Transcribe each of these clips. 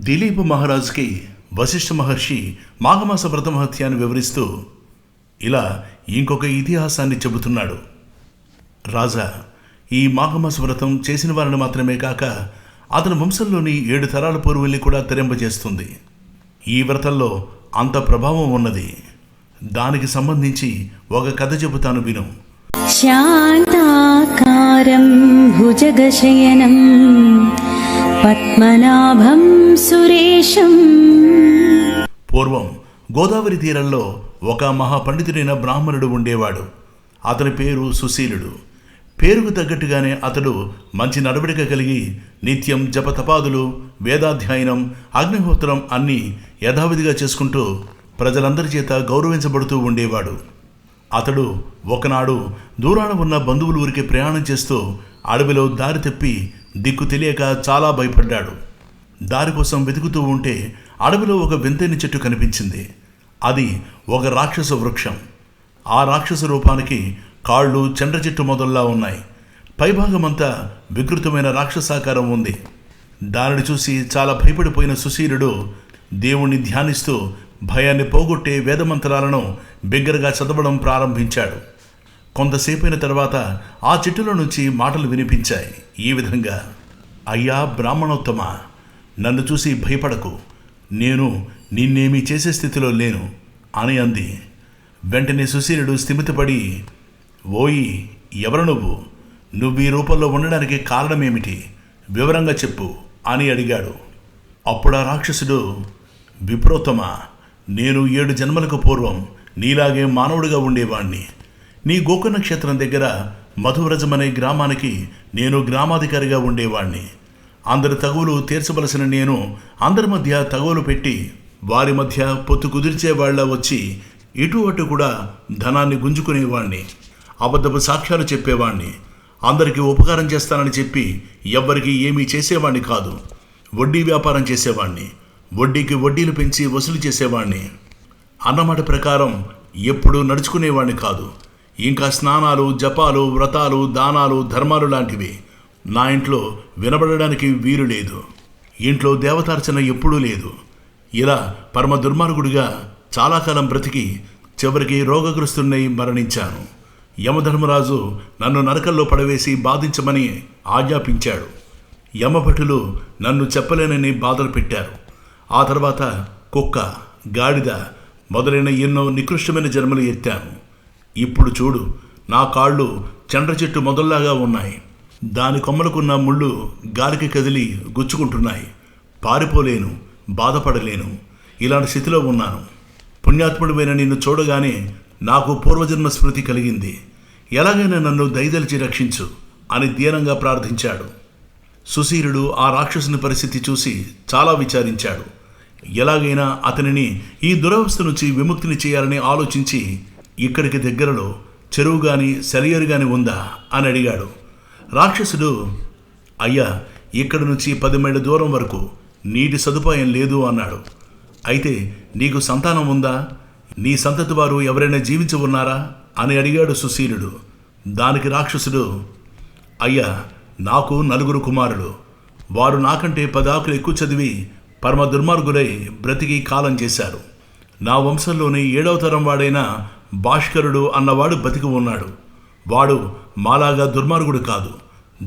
దిలీప్ మహారాజుకి వశిష్ఠ మహర్షి మాఘమాస వ్రత మహత్యాన్ని వివరిస్తూ ఇలా ఇంకొక ఇతిహాసాన్ని చెబుతున్నాడు. రాజా, ఈ మాఘమాస వ్రతం చేసిన వారిని మాత్రమే కాక అతని వంశంలోని 7 తరాల పూర్వుల్ని కూడా తరింపజేస్తుంది. ఈ వ్రతంలో అంత ప్రభావం ఉన్నది. దానికి సంబంధించి ఒక కథ చెబుతాను, విను. శాంతాకారం భుజగశయనం పద్మనాభం సురేశం. పూర్వం గోదావరి తీరంలో ఒక మహాపండితుడైన బ్రాహ్మణుడు ఉండేవాడు. అతని పేరు సుశీలుడు. పేరుకు తగ్గట్టుగానే అతడు మంచి నడవడిక కలిగి నిత్యం జపతపాదులు, వేదాధ్యయనం, అగ్నిహోత్రం అన్నీ యథావిధిగా చేసుకుంటూ ప్రజలందరి చేత గౌరవించబడుతూ ఉండేవాడు. అతడు ఒకనాడు దూరాన ఉన్న బంధువుల ఊరికి ప్రయాణం చేస్తూ అడవిలో దారి తప్పి దిక్కు తెలియక చాలా భయపడ్డాడు. దారి కోసం వెతుకుతూ ఉంటే అడవిలో ఒక వింతైన చెట్టు కనిపించింది. అది ఒక రాక్షస వృక్షం. ఆ రాక్షస రూపానికి కాళ్ళు చండ్ర చెట్టు మొదల్లా ఉన్నాయి. పైభాగమంతా వికృతమైన రాక్షసాకారం ఉంది. దానిని చూసి చాలా భయపడిపోయిన సుశీలుడు దేవుణ్ణి ధ్యానిస్తూ భయాన్ని పోగొట్టే వేదమంత్రాలను బిగ్గరగా చదవడం ప్రారంభించాడు. కొంతసేపైన తర్వాత ఆ చెట్టులో నుంచి మాటలు వినిపించాయి. ఈ విధంగా: అయ్యా బ్రాహ్మణోత్తమ, నన్ను చూసి భయపడకు, నేను నిన్నేమీ చేసే స్థితిలో లేను అని అంది. వెంటనే సుశీలుడు స్థిమితపడి, ఓయి, ఎవరు నువ్వు ఈ రూపంలో ఉండడానికి కారణమేమిటి, వివరంగా చెప్పు అని అడిగాడు. అప్పుడు ఆ రాక్షసుడు, విప్రోత్తమ, నేను 7 జన్మలకు పూర్వం నీలాగే మానవుడిగా ఉండేవాణ్ణి. నీ గోకర్ణ నక్షత్రం దగ్గర మధువ్రజం అనే గ్రామానికి నేను గ్రామాధికారిగా ఉండేవాణ్ణి. అందరి తగువులు తీర్చవలసిన నేను అందరి మధ్య తగువులు పెట్టి వారి మధ్య పొత్తు కుదిర్చేవాళ్ల వచ్చి ఇటు అటు కూడా ధనాన్ని గుంజుకునేవాణ్ణి. అబద్ధపు సాక్ష్యాలు చెప్పేవాణ్ణి. అందరికీ ఉపకారం చేస్తానని చెప్పి ఎవ్వరికీ ఏమీ చేసేవాణ్ణి కాదు. వడ్డీ వ్యాపారం చేసేవాణ్ణి. వడ్డీకి వడ్డీలు పెంచి వసూలు చేసేవాణ్ణి. అన్నమాట ప్రకారం ఎప్పుడూ నడుచుకునేవాణ్ణి కాదు. ఇంకా స్నానాలు, జపాలు, వ్రతాలు, దానాలు, ధర్మాలు లాంటివి నా ఇంట్లో వినబడడానికి వీలు లేదు. ఇంట్లో దేవతార్చన ఎప్పుడూ లేదు. ఇలా పరమ దుర్మార్గుడిగా చాలా కాలం బ్రతికి చివరికి రోగగ్రస్తున్నై మరణించాను. యమధర్మరాజు నన్ను నరకల్లో పడవేసి బాధించమని ఆజ్ఞాపించాడు. యమభటులు నన్ను చెప్పలేనని బాధలు పెట్టారు. ఆ తర్వాత కుక్క, గాడిద మొదలైన ఎన్నో నికృష్టమైన జన్మలు ఎత్తాను. ఇప్పుడు చూడు, నా కాళ్ళు చండ్ర చెట్టు మొదల్లాగా ఉన్నాయి. దాని కొమ్మలకున్న ముళ్ళు గాలికి కదిలి గుచ్చుకుంటున్నాయి. పారిపోలేను, బాధపడలేను. ఇలాంటి స్థితిలో ఉన్నాను. పుణ్యాత్ముడివైన నిన్ను చూడగానే నాకు పూర్వజన్మ స్మృతి కలిగింది. ఎలాగైనా నన్ను దయదలిచి రక్షించు అని దీనంగా ప్రార్థించాడు. సుశీలుడు ఆ రాక్షసుని పరిస్థితి చూసి చాలా విచారించాడు. ఎలాగైనా అతనిని ఈ దురవస్థ నుంచి విముక్తిని చేయాలని ఆలోచించి ఇక్కడికి దగ్గరలో చెరువు గాని సెలయేరు గాని ఉందా అని అడిగాడు. రాక్షసుడు, అయ్యా, ఇక్కడి నుంచి 10 మైళ్ళ దూరం వరకు నీటి సదుపాయం లేదు అన్నాడు. అయితే నీకు సంతానం ఉందా? నీ సంతతి వారు ఎవరైనా జీవించి ఉన్నారా అని అడిగాడు సుశీలుడు. దానికి రాక్షసుడు, అయ్యా, నాకు 4 కుమారులు. వారు నాకంటే 10 ఆకులు ఎక్కువ చదివి పరమ దుర్మార్గులై బ్రతికి కాలం చేశారు. నా వంశంలోని 7వ తరం వాడైన భాస్కరుడు అన్నవాడు బతికి ఉన్నాడు. వాడు మాలాగా దుర్మార్గుడు కాదు.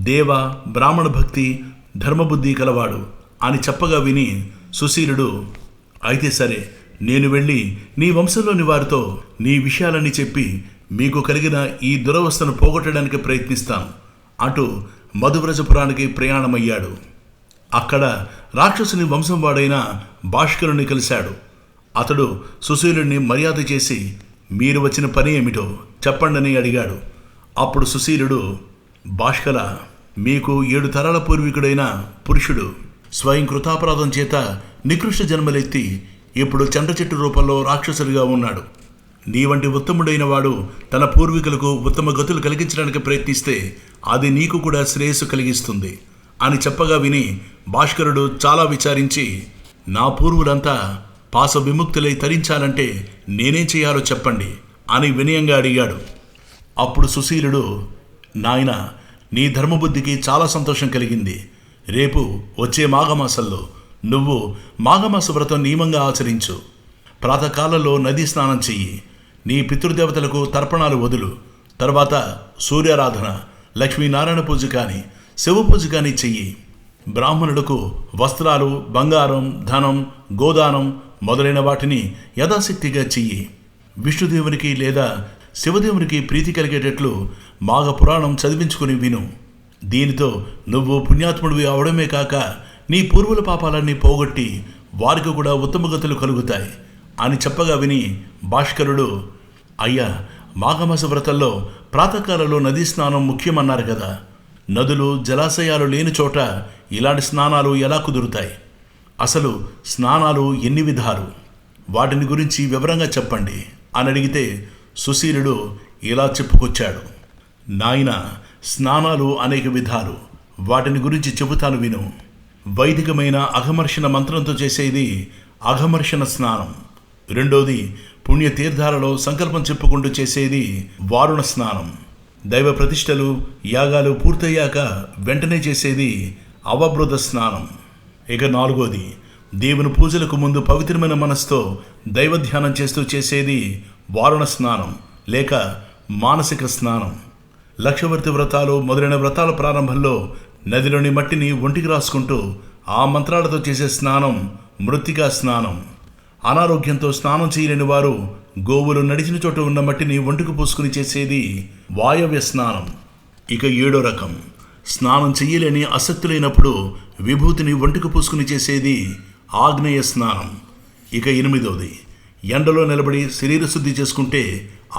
దేవ, బ్రాహ్మణ భక్తి, ధర్మబుద్ధి కలవాడు అని చెప్పగా విని సుశీలుడు, అయితే సరే, నేను వెళ్ళి నీ వంశంలోని వారితో నీ విషయాలన్నీ చెప్పి మీకు కలిగిన ఈ దురవస్థను పోగొట్టడానికి ప్రయత్నిస్తాను అంటూ మధువ్రజపురానికి ప్రయాణమయ్యాడు. అక్కడ రాక్షసుని వంశం వాడైన భాస్కరుని కలిశాడు. అతడు సుశీలుడిని మర్యాద చేసి, మీరు వచ్చిన పని ఏమిటో చెప్పండని అడిగాడు. అప్పుడు సుశీలుడు, భాస్కర, మీకు 7 తరాల పూర్వీకుడైన పురుషుడు స్వయం కృతాపరాధం చేత నికృష్ట జన్మలెత్తి ఇప్పుడు చండ్ర చెట్టు రూపంలో రాక్షసుడిగా ఉన్నాడు. నీ వంటి ఉత్తముడైన వాడు తన పూర్వీకులకు ఉత్తమ గతులు కలిగించడానికి ప్రయత్నిస్తే అది నీకు కూడా శ్రేయస్సు కలిగిస్తుంది అని చెప్పగా విని భాస్కరుడు చాలా విచారించి, నా పూర్వులంతా పాస విముక్తులై తరించాలంటే నేనేం చేయాలో చెప్పండి అని వినయంగా అడిగాడు. అప్పుడు సుశీలుడు, నాయన, నీ ధర్మబుద్ధికి చాలా సంతోషం కలిగింది. రేపు వచ్చే మాఘమాసంలో నువ్వు మాఘమాస వ్రతం నియమంగా ఆచరించు. ప్రాతకాలంలో నదీ స్నానం చెయ్యి. నీ పితృదేవతలకు తర్పణాలు వదులు. తర్వాత సూర్యారాధన, లక్ష్మీనారాయణ పూజ కానీ శివ పూజ కానీ చెయ్యి. బ్రాహ్మణులకు వస్త్రాలు, బంగారం, ధనం, గోదానం మొదలైన వాటిని యథాశక్తిగా చెయ్యి. విష్ణుదేవునికి లేదా శివదేవునికి ప్రీతి కలిగేటట్లు మాఘ పురాణం చదివించుకుని విను. దీనితో నువ్వు పుణ్యాత్ముడివి అవడమే కాక నీ పూర్వుల పాపాలన్నీ పోగొట్టి వారికి కూడా ఉత్తమగతులు కలుగుతాయి అని చెప్పగా విని భాస్కరుడు, అయ్యా, మాఘమాస వ్రతంలో ప్రాతకాలంలో నదీ స్నానం ముఖ్యమన్నారు కదా, నదులు జలాశయాలు లేని చోట ఇలాంటి స్నానాలు ఎలా కుదురుతాయి? అసలు స్నానాలు ఎన్ని విధాలు, వాటిని గురించి వివరంగా చెప్పండి అని అడిగితే సుశీలుడు ఇలా చెప్పుకొచ్చాడు. నాయనా, స్నానాలు అనేక విధాలు, వాటిని గురించి చెబుతాను విను. వైదికమైన అఘమర్షణ మంత్రంతో చేసేది అఘమర్షణ స్నానం. రెండోది పుణ్యతీర్థాలలో సంకల్పం చెప్పుకుంటూ చేసేది వారుణ స్నానం. దైవ ప్రతిష్టలు, యాగాలు పూర్తయ్యాక వెంటనే చేసేది అవబృత స్నానం. ఇక నాలుగోది దేవుని పూజలకు ముందు పవిత్రమైన మనసుతో దైవ ధ్యానం చేస్తూ చేసేది వారుణ స్నానం లేక మానసిక స్నానం. లక్షవర్తి వ్రతాలు మొదలైన వ్రతాల ప్రారంభంలో నదిలోని మట్టిని ఒంటికి రాసుకుంటూ ఆ మంత్రాలతో చేసే స్నానం మృత్తికా స్నానం. అనారోగ్యంతో స్నానం చేయలేని వారు గోవులు నడిచిన చోట ఉన్న మట్టిని ఒంటికి పూసుకుని చేసేది వాయవ్య స్నానం. ఇక ఏడో రకం స్నానం చెయ్యలేని ఆసక్తి లేనప్పుడు విభూతిని ఒంటికి పూసుకుని చేసేది ఆగ్నేయ స్నానం. ఇక ఎనిమిదోది ఎండలో నిలబడి శరీర శుద్ధి చేసుకుంటే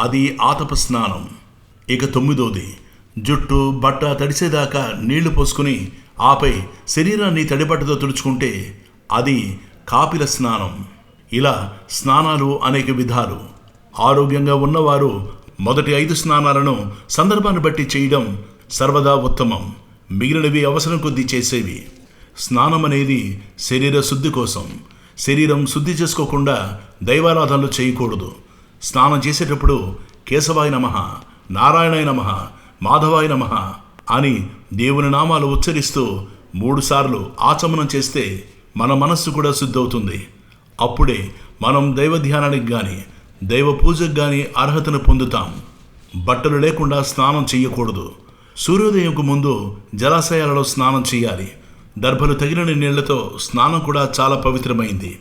అది ఆతప స్నానం. ఇక తొమ్మిదోది జుట్టు బట్ట తడిసేదాకా నీళ్లు పోసుకుని ఆపై శరీరాన్ని తడిబట్టతో తుడుచుకుంటే అది కాపిల స్నానం. ఇలా స్నానాలు అనేక విధాలు. ఆరోగ్యంగా ఉన్నవారు మొదటి 5 స్నానాలను సందర్భాన్ని బట్టి చేయడం సర్వదా ఉత్తమం. మిగిలినవి అవసరం కొద్దీ చేసేవి. స్నానం అనేది శరీర శుద్ధి కోసం. శరీరం శుద్ధి చేసుకోకుండా దైవారాధనలు చేయకూడదు. స్నానం చేసేటప్పుడు కేశవాయ నమః, నారాయణాయ నమః, మాధవాయ నమః అని దేవుని నామాలు ఉచ్చరిస్తూ 3 సార్లు ఆచమనం చేస్తే మన మనస్సు కూడా శుద్ధవుతుంది. అప్పుడే మనం దైవ ధ్యానానికి కానీ దైవ పూజకు కానీ అర్హతను పొందుతాం. బట్టలు లేకుండా స్నానం చేయకూడదు. సూర్యోదయంకు ముందు జలాశయాలలో స్నానం చేయాలి. దర్భలు తగిలిన నీళ్లతో స్నానం కూడా చాలా పవిత్రమైంది.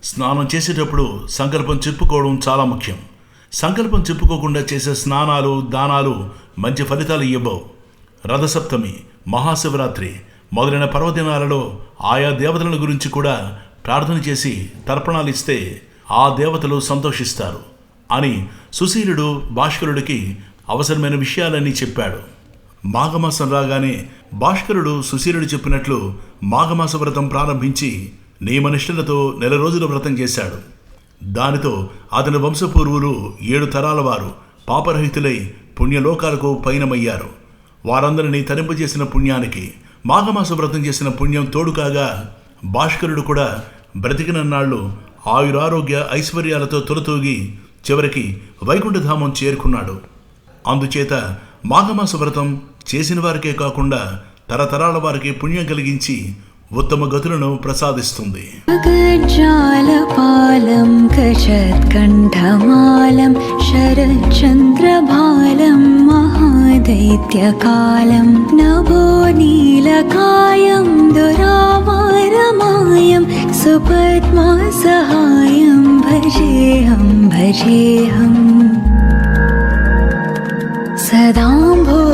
స్నానం చేసేటప్పుడు సంకల్పం చెప్పుకోవడం చాలా ముఖ్యం. సంకల్పం చెప్పుకోకుండా చేసే స్నానాలు, దానాలు మంచి ఫలితాలు ఇవ్వవు. రథసప్తమి, మహాశివరాత్రి మొదలైన పర్వదినాలలో ఆయా దేవతల గురించి కూడా ప్రార్థన చేసి తర్పణాలు ఇస్తే ఆ దేవతలు సంతోషిస్తారు అని సుశీలుడు భాస్కరుడికి అవసరమైన విషయాలన్నీ చెప్పాడు. మాఘమాసం రాగానే భాస్కరుడు సుశీలుడు చెప్పినట్లు మాఘమాస వ్రతం ప్రారంభించి నియమనిష్టలతో 1 రోజుల వ్రతం చేశాడు. దానితో అతని వంశపూర్వులు 7 తరాల వారు పాపరహితులై పుణ్యలోకాలకు పయనమయ్యారు. వారందరినీ తరింపజేసిన పుణ్యానికి మాఘమాస వ్రతం చేసిన పుణ్యం తోడు కాగా భాస్కరుడు కూడా బ్రతికినన్నాళ్ళు ఆయురారోగ్య ఐశ్వర్యాలతో తొలతూగి చివరికి వైకుంఠధామం చేరుకున్నాడు. అందుచేత మాఘమాస వ్రతం చేసిన వారికే కాకుండా తరతరాల వారికి పుణ్యం కలిగించి ఉత్తమ గతులను ప్రసాదిస్తుంది. గజాలపాలం గజత్కంఠమాలం శరచంద్రబాలం మహాదైత్యకాలం నభో నీలకాయం దురావారమాయం సుపద్మాసహాయం భజేహం భజేహం సదాంబోధివాసం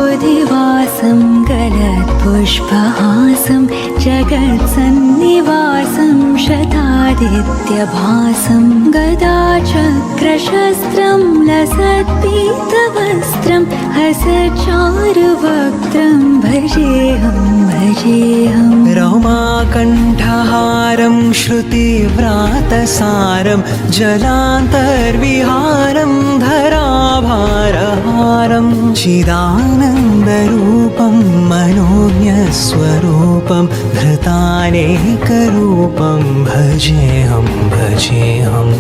గలత్పుష్పహాసం జగత్సన్నివాసం శతాదిత్యభాసం గదాచక్రశస్త్రం లసత్పీతవస్త్రం హసచారువక్త్రం భజేహం భజేహం రమాకంఠహారం శృతివ్రాతసారం జలాంతర్విహారం ధరాభారహారం చిదానందరూపం మనోజ్ఞస్వరూపం ధృతానేకరూపం భజేహం భజేహం